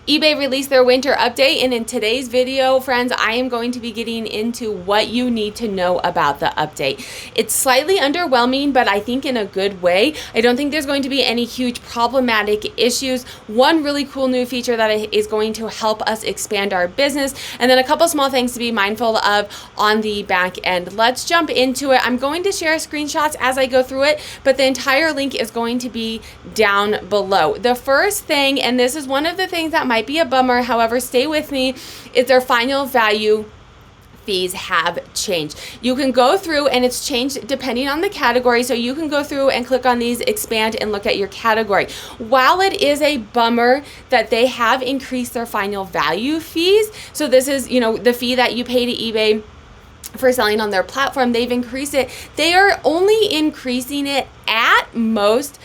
eBay released their winter update, and in today's video, friends, I am going to be getting into what you need to know about the update. It's slightly underwhelming, but I think in a good way. I don't think there's going to be any huge problematic issues. One really cool new feature that is going to help us expand our business, and then a couple small things to be mindful of on the back end. Let's jump into it. I'm going to share screenshots as I go through it, but the entire link is going to be down below. The first thing, and this is one of the things that might be a bummer, however, stay with me, is their final value fees have changed. You can go through, and it's changed depending on the category, so you can go through and click on these, expand, and look at your category. While it is a bummer that they have increased their final value fees, so this is, the fee that you pay to eBay for selling on their platform, they've increased it. They are only increasing it at most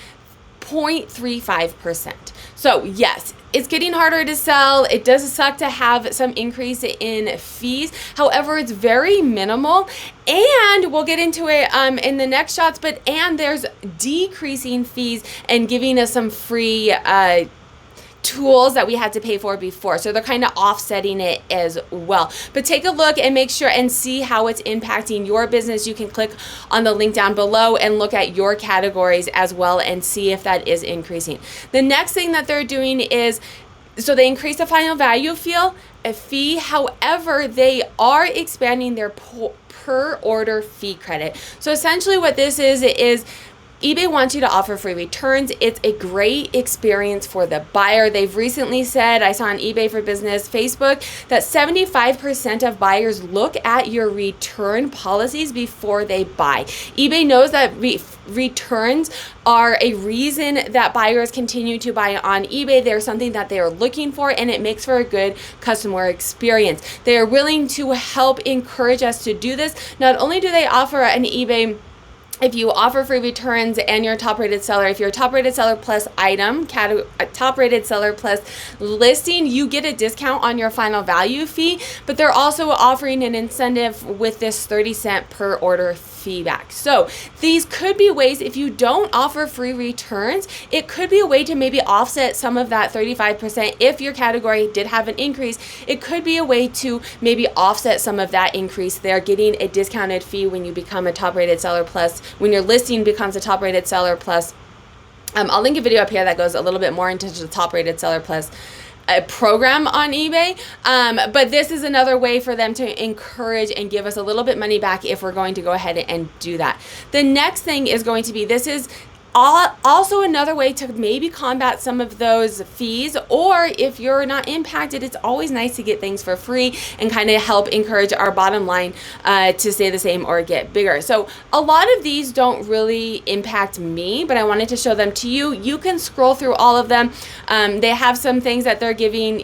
0.35%. So yes, it's getting harder to sell. It does suck to have some increase in fees. However, it's very minimal, and we'll get into it in the next shots, and there's decreasing fees and giving us some free tools that we had to pay for before. So they're kind of offsetting it as well. But take a look and make sure and see how it's impacting your business. You can click on the link down below and look at your categories as well and see if that is increasing. The next thing that they're doing is, so they increase the final value fee. However, they are expanding their per order fee credit. So essentially what this is eBay wants you to offer free returns. It's a great experience for the buyer. They've recently said, I saw on eBay for Business Facebook, that 75% of buyers look at your return policies before they buy. eBay knows that returns are a reason that buyers continue to buy on eBay. They're something that they are looking for, and it makes for a good customer experience. They are willing to help encourage us to do this. Not only do they offer an eBay, if you offer free returns and you're a top rated seller, if you're a top rated seller plus item, a top rated seller plus listing, you get a discount on your final value fee, but they're also offering an incentive with this 30-cent per order fee back. So these could be ways, if you don't offer free returns, it could be a way to maybe offset some of that 35%. If your category did have an increase, it could be a way to maybe offset some of that increase there, getting a discounted fee when you become a top rated seller plus, when your listing becomes a top rated seller plus. I'll link a video up here that goes a little bit more into the top rated seller plus a program on eBay, but this is another way for them to encourage and give us a little bit money back if we're going to go ahead and do that. The next thing is going to be, this is also another way to maybe combat some of those fees, or if you're not impacted, it's always nice to get things for free and kind of help encourage our bottom line to stay the same or get bigger. So a lot of these don't really impact me, but I wanted to show them to you. You can scroll through all of them. They have some things that they're giving,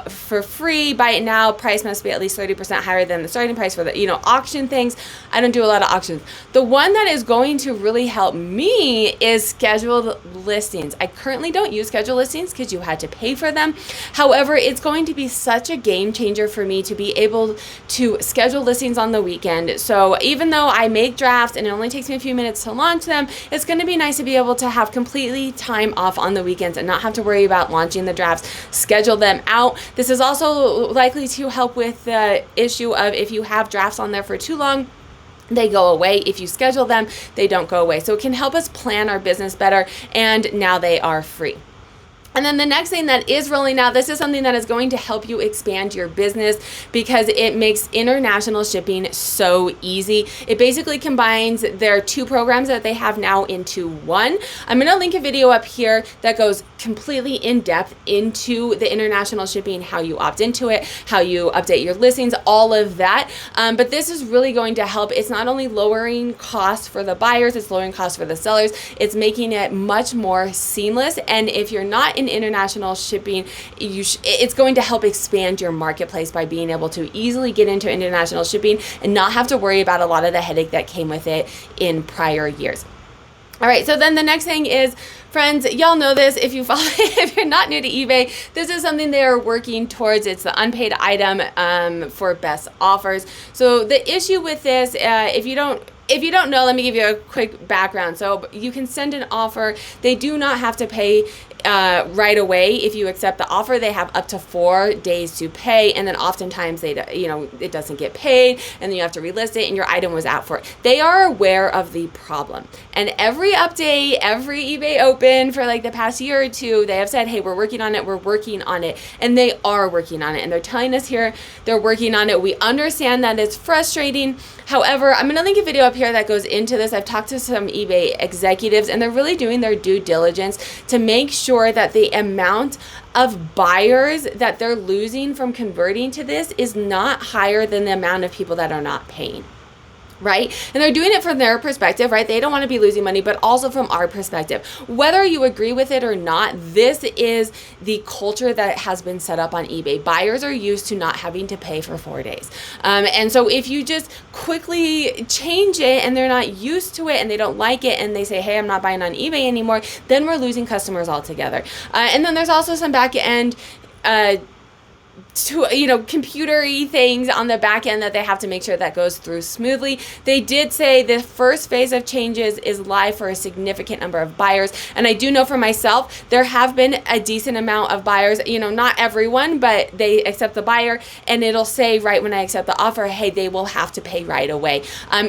for free. Buy it now, price must be at least 30% higher than the starting price for the, auction things. I don't do a lot of auctions. The one that is going to really help me is scheduled listings. I currently don't use scheduled listings because you had to pay for them. However, it's going to be such a game changer for me to be able to schedule listings on the weekend. So even though I make drafts and it only takes me a few minutes to launch them, it's going to be nice to be able to have completely time off on the weekends and not have to worry about launching the drafts, schedule them out. This is also likely to help with the issue of if you have drafts on there for too long, they go away. If you schedule them, they don't go away. So it can help us plan our business better, and now they are free. And then the next thing that is rolling out, this is something that is going to help you expand your business because it makes international shipping so easy. It basically combines their two programs that they have now into one. I'm going to link a video up here that goes completely in depth into the international shipping, how you opt into it, how you update your listings, all of that. But this is really going to help. It's not only lowering costs for the buyers, it's lowering costs for the sellers. It's making it much more seamless. And if you're not in international shipping, it's going to help expand your marketplace by being able to easily get into international shipping and not have to worry about a lot of the headache that came with it in prior years. All right, so then the next thing is, friends, y'all know this. If you follow, if you're not new to eBay, this is something they're working towards. It's the unpaid item for best offers. So the issue with this, if you don't know, let me give you a quick background. So you can send an offer. They do not have to pay right away. If you accept the offer, they have up to 4 days to pay, and then oftentimes they, it doesn't get paid, and then you have to relist it, and your item was out for it. They are aware of the problem, and every update, every eBay Open for like the past year or two, they have said, hey, we're working on it, and they are working on it, and they're telling us here they're working on it. We understand that it's frustrating. However, I'm going to link a video up here that goes into this. I've talked to some eBay executives, and they're really doing their due diligence to make sure that the amount of buyers that they're losing from converting to this is not higher than the amount of people that are not paying. Right? And they're doing it from their perspective, right? They don't want to be losing money, but also from our perspective. Whether you agree with it or not, this is the culture that has been set up on eBay. Buyers are used to not having to pay for 4 days. And so if you just quickly change it and they're not used to it and they don't like it and they say, hey, I'm not buying on eBay anymore, then we're losing customers altogether. And then there's also some back end computer-y things on the back end that they have to make sure that goes through smoothly. They did say the first phase of changes is live for a significant number of buyers, and I do know for myself there have been a decent amount of buyers, not everyone, but they accept the buyer, and it'll say right when I accept the offer, hey, they will have to pay right away,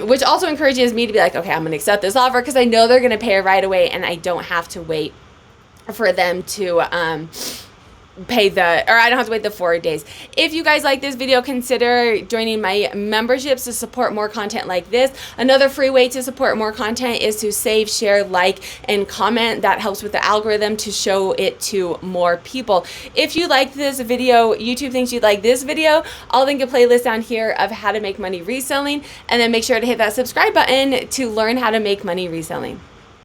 which also encourages me to be like, okay, I'm going to accept this offer because I know they're going to pay it right away, and I don't have to wait for them to I don't have to wait the 4 days. If you guys like this video, consider joining my memberships to support more content like this. Another free way to support more content is to save, share, like, and comment. That helps with the algorithm to show it to more people. If you like this video, YouTube thinks you'd like this video, I'll link a playlist down here of how to make money reselling, and then make sure to hit that subscribe button to learn how to make money reselling.